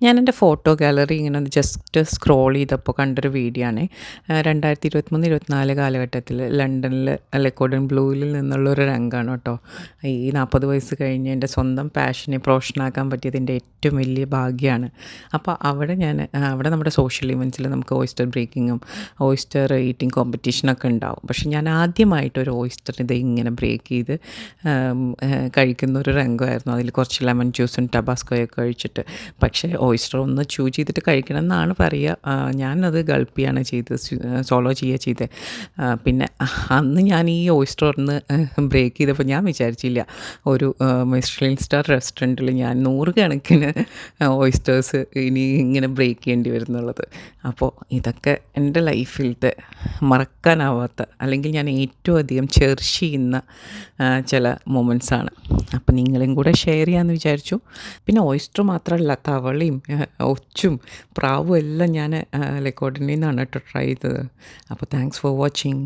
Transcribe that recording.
ഞാനെൻ്റെ photo gallery ഇങ്ങനെ ഒന്ന് ജസ്റ്റ് സ്ക്രോൾ ചെയ്തപ്പോൾ കണ്ടൊരു വീഡിയോ ആണ്. 2023, 24 കാലഘട്ടത്തിൽ ലണ്ടനിൽ ലെക്കോർഡൻ ബ്ലൂവിൽ നിന്നുള്ളൊരു രംഗമാണ് കേട്ടോ. ഈ 40 വയസ്സ് കഴിഞ്ഞ് എൻ്റെ സ്വന്തം പാഷനെ പ്രൊഫഷനാക്കാൻ പറ്റിയത് എൻ്റെ ഏറ്റവും വലിയ ഭാഗ്യമാണ്. അപ്പോൾ അവിടെ നമ്മുടെ സോഷ്യൽ ഇവൻറ്റ്സിൽ നമുക്ക് ഓയിസ്റ്റർ ബ്രേക്കിങ്ങും ഓയിസ്റ്റർ ഈറ്റിംഗ് കോമ്പറ്റീഷനൊക്കെ ഉണ്ടാവും. പക്ഷെ ഞാൻ ആദ്യമായിട്ടൊരു ഓയിസ്റ്റർ ഇങ്ങനെ ബ്രേക്ക് ചെയ്ത് കഴിക്കുന്ന ഒരു രംഗമായിരുന്നു. അതിൽ കുറച്ച് ലെമൺ ജ്യൂസും ടബാസ്കോയൊക്കെ ഒഴിച്ചിട്ട്. പക്ഷേ ഓയിസ്റ്റർ ഒന്ന് ചൂ ചെയ്തിട്ട് കഴിക്കണം എന്നാണ് പറയുക. ഞാനത് ഗൾപ്പിയാണ് ചെയ്തത്, സോളോ ചെയ്യുക ചെയ്തത്. പിന്നെ അന്ന് ഞാൻ ഈ ഓയിസ്റ്റർ ഒന്ന് ബ്രേക്ക് ചെയ്തപ്പോൾ ഞാൻ വിചാരിച്ചില്ല ഒരു മിഷ്ലിൻ സ്റ്റാർ റെസ്റ്റോറൻറ്റിൽ ഞാൻ 100 കണക്കിന് ഓയിസ്റ്റേഴ്സ് ഇനി ഇങ്ങനെ ബ്രേക്ക് ചെയ്യേണ്ടി വരുന്നുള്ളത്. അപ്പോൾ ഇതൊക്കെ എൻ്റെ ലൈഫിലത്തെ മറക്കാനാവാത്ത, അല്ലെങ്കിൽ ഞാൻ ഏറ്റവും അധികം ചെറിഷ് ചെയ്യുന്ന ചില മൊമെൻറ്റ്സാണ്. അപ്പം നിങ്ങളും കൂടെ ഷെയർ ചെയ്യാമെന്ന് വിചാരിച്ചു. പിന്നെ ഓയിസ്റ്റർ മാത്രമല്ല, തവളയും ഒച്ചും പ്രാവും എല്ലാം ഞാൻ ലെക്കോർഡിൽ നിന്നാണ് കേട്ടോ ട്രൈ ചെയ്തത്. അപ്പോൾ താങ്ക്സ് ഫോർ വാച്ചിങ്.